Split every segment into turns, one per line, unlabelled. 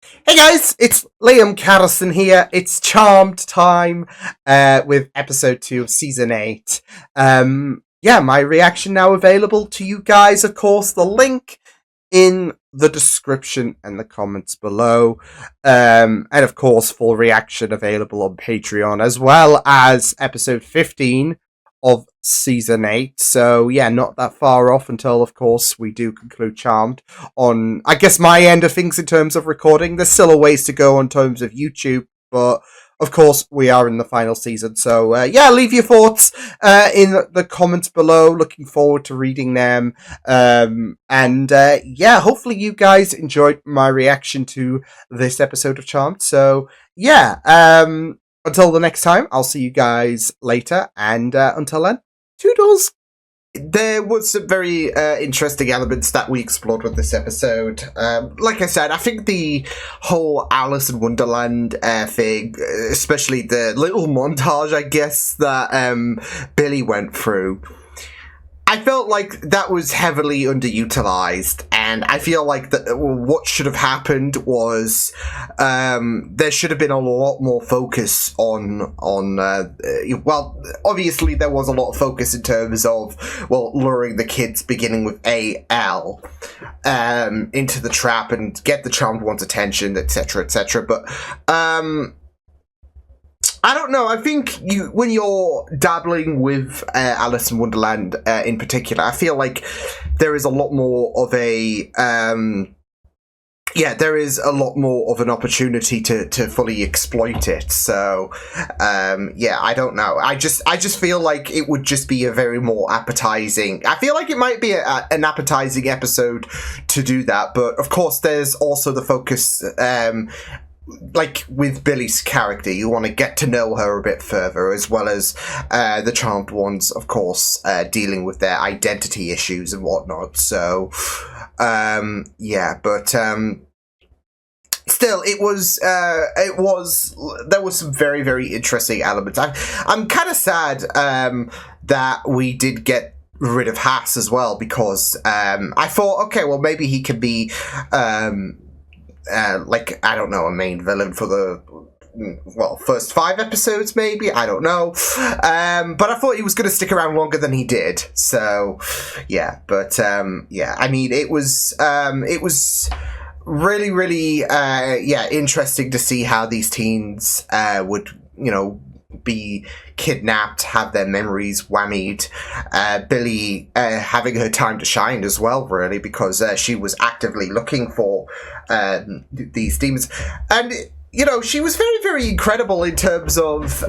Hey guys, it's Liam Carrison here. It's Charmed time with episode 2 of season 8. My reaction now available to you guys. Of course, the link in the description and the comments below. And of course, full reaction available on Patreon, as well as episode 15 of season 8. So yeah, not that far off until, of course, we do conclude Charmed on, I guess, my end of things in terms of recording. There's still a ways to go in terms of YouTube, but of course we are in the final season. So leave your thoughts in the comments below. Looking forward to reading them. Hopefully you guys enjoyed my reaction to this episode of Charmed. So until the next time, I'll see you guys later, and until then, toodles! There was some very interesting elements that we explored with this episode. Like I said, I think the whole Alice in Wonderland thing, especially the little montage, I guess, that Billy went through, I felt like that was heavily underutilized, and I feel like what should have happened was there should have been a lot more focus on obviously there was a lot of focus in terms of, luring the kids beginning with AL into the trap and get the charmed one's attention, etc., etc., but I don't know. I think when you're dabbling with Alice in Wonderland in particular, I feel like there is a lot more of there is a lot more of an opportunity to fully exploit it. So, I don't know. I just feel like it would just be a very more appetizing. I feel like it might be an appetizing episode to do that, but of course, there's also the focus. Like with Billy's character, you want to get to know her a bit further, as well as the charmed ones, of course, dealing with their identity issues and whatnot. So, still, there was some very, very interesting elements. I'm kind of sad that we did get rid of Haas as well, because I thought, okay, well, maybe he could be I don't know, a main villain for the first 5 episodes, maybe, I don't know, but I thought he was going to stick around longer than he did. So I mean, it was really, really interesting to see how these teens would be kidnapped, have their memories whammied. Billy having her time to shine as well, really, because she was actively looking for these demons. And, she was very, very incredible in terms of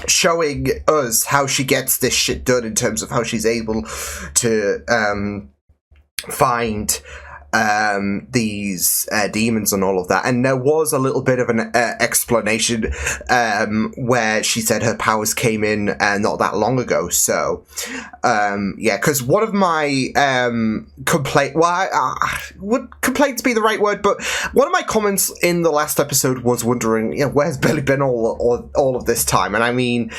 showing us how she gets this shit done, in terms of how she's able to find these demons and all of that. And there was a little bit of an explanation where she said her powers came in not that long ago. So because one of my would complaints be the right word, but one of my comments in the last episode was wondering, where's Billy been all of this time? And I mean,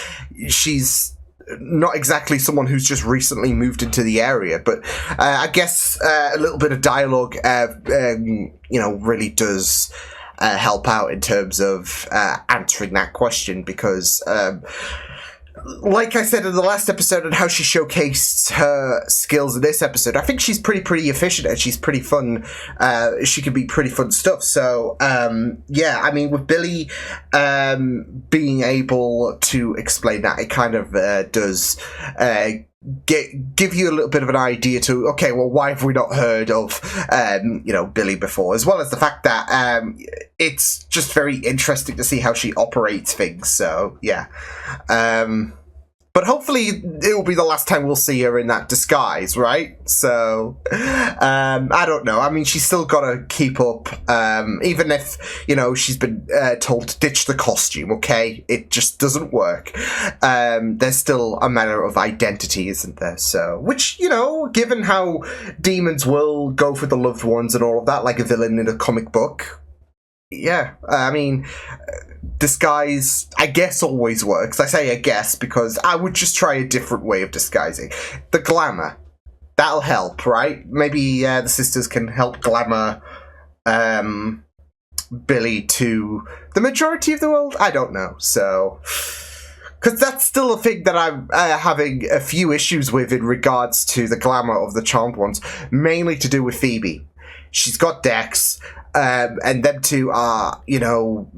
she's not exactly someone who's just recently moved into the area, but I guess a little bit of dialogue, really does help out in terms of answering that question, because like I said in the last episode, and how she showcased her skills in this episode, I think she's pretty efficient, and she's pretty fun. She can be pretty fun stuff. So, I mean, with Billy being able to explain that, it kind of does give you a little bit of an idea to, okay, well, why have we not heard of, Billy before? As well as the fact that it's just very interesting to see how she operates things. So, yeah. But hopefully it will be the last time we'll see her in that disguise, right? So, I don't know. I mean, she's still got to keep up, even if, she's been told to ditch the costume, okay? It just doesn't work. There's still a matter of identity, isn't there? So, which, given how demons will go for the loved ones and all of that, like a villain in a comic book, yeah, I mean, disguise, I guess, always works. I say I guess because I would just try a different way of disguising. The glamour. That'll help, right? Maybe the sisters can help glamour Billy to the majority of the world? I don't know. So, because that's still a thing that I'm having a few issues with in regards to the glamour of the Charmed Ones, mainly to do with Phoebe. She's got Dex, and them two are,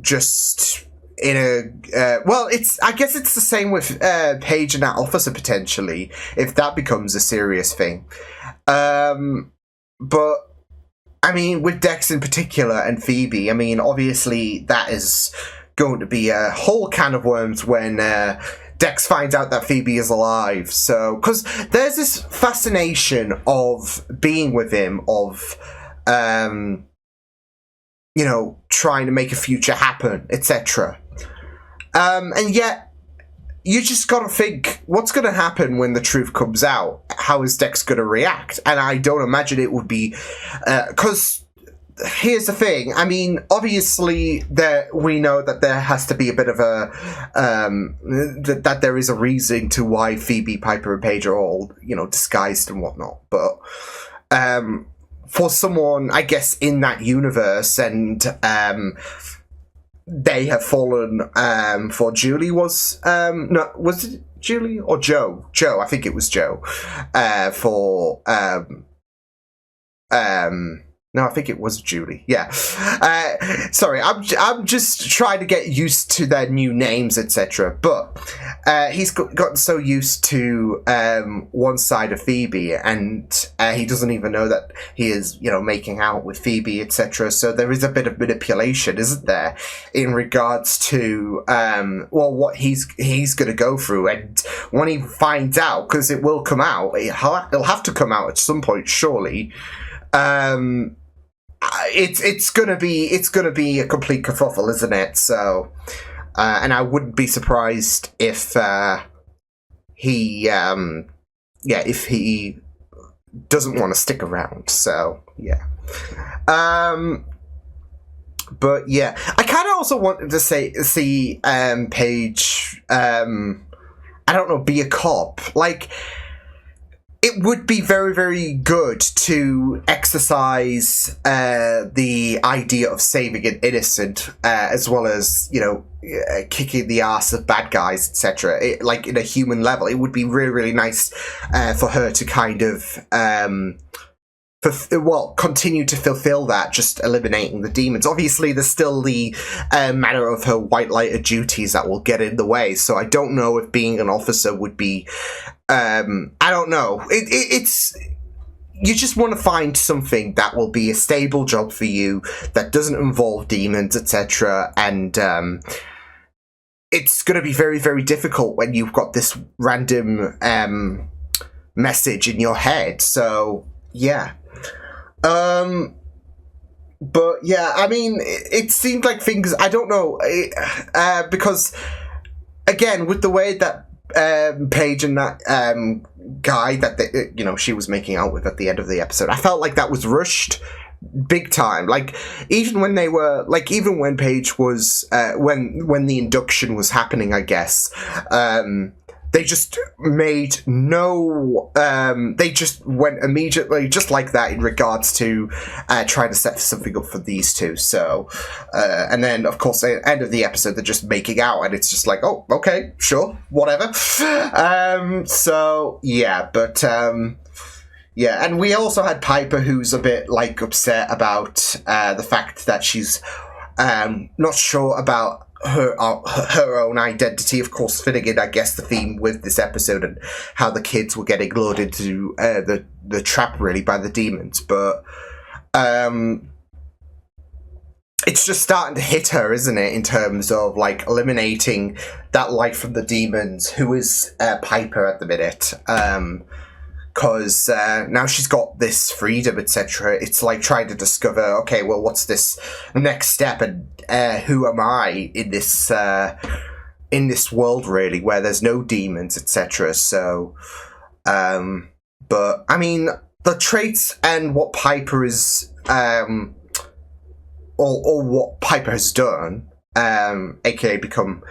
just in a... I guess it's the same with Paige and that officer, potentially, if that becomes a serious thing. But, I mean, with Dex in particular and Phoebe, I mean, obviously that is going to be a whole can of worms when Dex finds out that Phoebe is alive. So, because there's this fascination of being with him, of, trying to make a future happen, etc. And yet, you just gotta think, what's gonna happen when the truth comes out? How is Dex gonna react? And I don't imagine it would be... Because, here's the thing, I mean, obviously, we know that there has to be a bit of a... that there is a reason to why Phoebe, Piper, and Paige are all, disguised and whatnot. But, for someone, I guess, in that universe, and... they have fallen for Julie was it Julie or Joe? Joe, I think it was Joe. No, I think it was Julie. Yeah. Sorry, I'm just trying to get used to their new names, etc. But he's gotten so used to one side of Phoebe, and he doesn't even know that he is, making out with Phoebe, etc. So there is a bit of manipulation, isn't there, in regards to what he's going to go through, and when he finds out, because it will come out, it'll have to come out at some point, surely. It's gonna be a complete kerfuffle, isn't it? So, and I wouldn't be surprised if he doesn't want to stick around. So yeah, but yeah, I kind of also wanted to see Paige, I don't know, be a cop, like. It would be very, very good to exercise the idea of saving an innocent, as well as, kicking the ass of bad guys, etc. Like, in a human level, it would be really, really nice for her to kind of, continue to fulfill that, just eliminating the demons. Obviously, there's still the matter of her white-lighter duties that will get in the way, so I don't know if being an officer would be... I don't know. It's... You just want to find something that will be a stable job for you, that doesn't involve demons, etc., and it's going to be very, very difficult when you've got this random message in your head, so, yeah. But yeah, I mean, it seemed like things, I don't know, because, again, with the way that Paige and that guy that she was making out with at the end of the episode, I felt like that was rushed big time. Like, even when Paige was when the induction was happening, I guess, they just made no... they just went immediately, just like that, in regards to trying to set something up for these two. So, and then, of course, at the end of the episode, they're just making out, and it's just like, oh, okay, sure, whatever. So, yeah, but... yeah, and we also had Piper, who's a bit, upset about the fact that she's not sure about her own identity, of course, fitting in, I guess, the theme with this episode and how the kids were getting lured into the trap, really, by the demons. But it's just starting to hit her, isn't it, in terms of, eliminating that light from the demons, who is Piper at the minute. Because now she's got this freedom, etc. It's like trying to discover, okay, well, what's this next step, and who am I in this world, really, where there's no demons, etc. So, but I mean, the traits and what Piper is, or what Piper has done, aka become,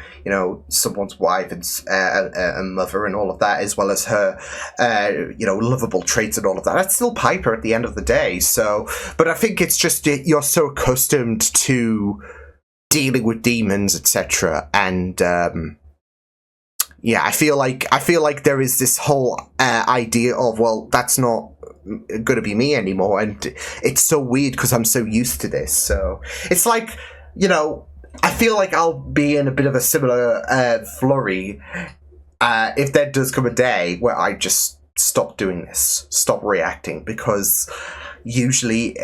someone's wife and mother and all of that, as well as her, lovable traits and all of that. That's still Piper at the end of the day. So, but I think it's just you're so accustomed to dealing with demons, etc., and I feel like there is this whole idea of, well, that's not going to be me anymore, and it's so weird because I'm so used to this. So it's like, I feel like I'll be in a bit of a similar flurry if there does come a day where I just stop doing this, stop reacting, because usually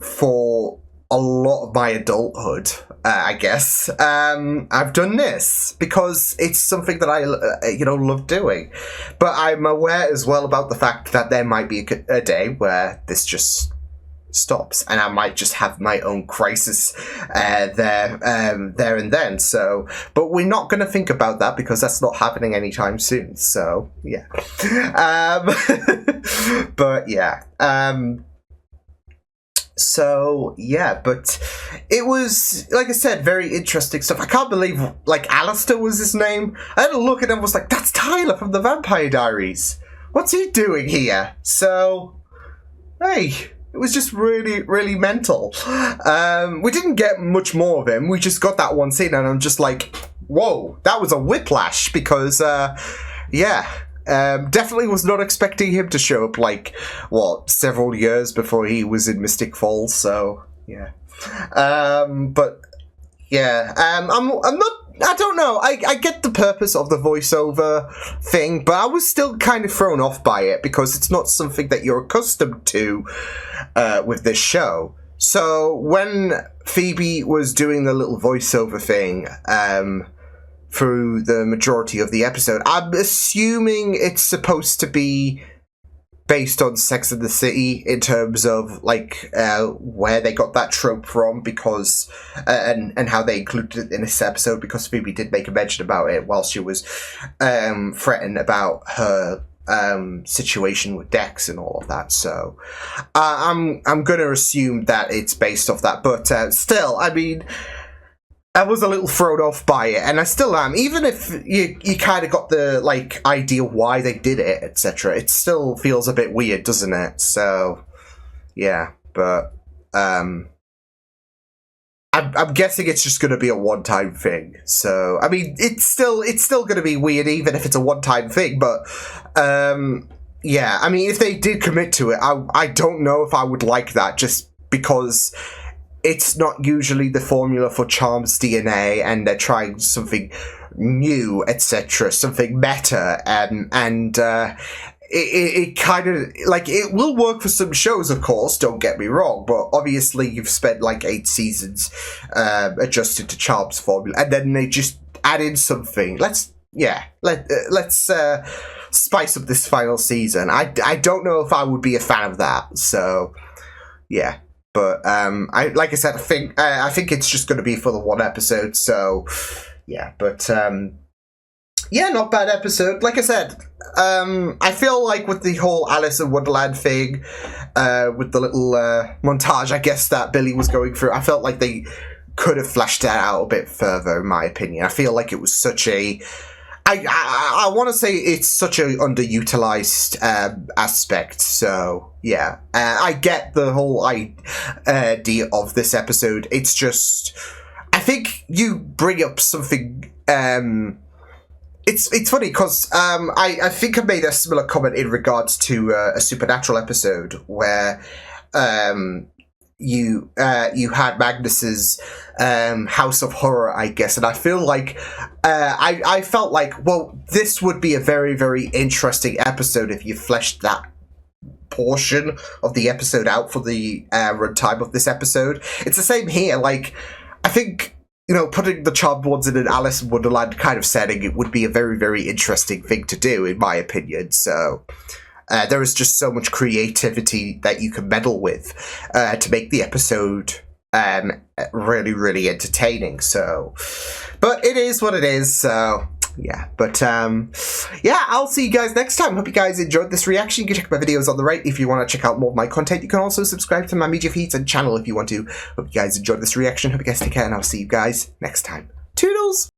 for a lot of my adulthood, I guess, I've done this because it's something that I, love doing. But I'm aware as well about the fact that there might be a day where this just stops, and I might just have my own crisis there and then. So, but we're not going to think about that because that's not happening anytime soon. So, yeah. But yeah. So, yeah, but it was, like I said, very interesting stuff. I can't believe, Alistair was his name. I had a look at him and was like, that's Tyler from the Vampire Diaries. What's he doing here? So, hey, it was just really, really mental. We didn't get much more of him. We just got that one scene, and I'm just like, whoa, that was a whiplash, because, definitely was not expecting him to show up, several years before he was in Mystic Falls, so, yeah. But, yeah, I'm not, I don't know, I get the purpose of the voiceover thing, but I was still kind of thrown off by it, because it's not something that you're accustomed to with this show. So, when Phoebe was doing the little voiceover thing, through the majority of the episode, I'm assuming it's supposed to be based on Sex and the City in terms of where they got that trope from, because and how they included it in this episode, because Phoebe did make a mention about it while she was fretting about her situation with Dex and all of that. So I'm gonna assume that it's based off that, but still, I mean, I was a little thrown off by it, and I still am. Even if you kind of got the idea why they did it, etc., it still feels a bit weird, doesn't it? So, yeah. But I'm guessing it's just going to be a one-time thing. So, I mean, it's still going to be weird, even if it's a one-time thing. But yeah, I mean, if they did commit to it, I don't know if I would like that, just because it's not usually the formula for Charm's DNA, and they're trying something new, etc., something meta, and it kind of, it will work for some shows, of course, don't get me wrong, but obviously you've spent 8 seasons adjusted to Charm's formula, and then they just add in something. Let's spice up this final season. I don't know if I would be a fan of that, so yeah. But I said, I think it's just going to be for the one episode. So yeah, but yeah, not bad episode. Like I said, I feel like with the whole Alice in Wonderland thing, with the little montage, I guess, that Billy was going through, I felt like they could have fleshed that out a bit further, in my opinion. I feel like it was such a, I want to say it's such an underutilized aspect. So yeah, I get the whole idea of this episode. It's just, I think you bring up something. It's funny because I think I made a similar comment in regards to a Supernatural episode where you had Magnus's House of Horror, I guess, and I feel like I felt like, well, this would be a very, very interesting episode if you fleshed that portion of the episode out for the runtime of this episode. It's the same here. I think, putting the Charmed Ones in an Alice in Wonderland kind of setting, it would be a very, very interesting thing to do, in my opinion. So there is just so much creativity that you can meddle with to make the episode really, really entertaining. So, but it is what it is. So yeah, but yeah, yeah, I'll see you guys next time. Hope you guys enjoyed this reaction. You can check my videos on the right if you want to check out more of my content. You can also subscribe to my media feeds and channel if you want to. Hope you guys enjoyed this reaction. Hope you guys take care, and I'll see you guys next time. Toodles!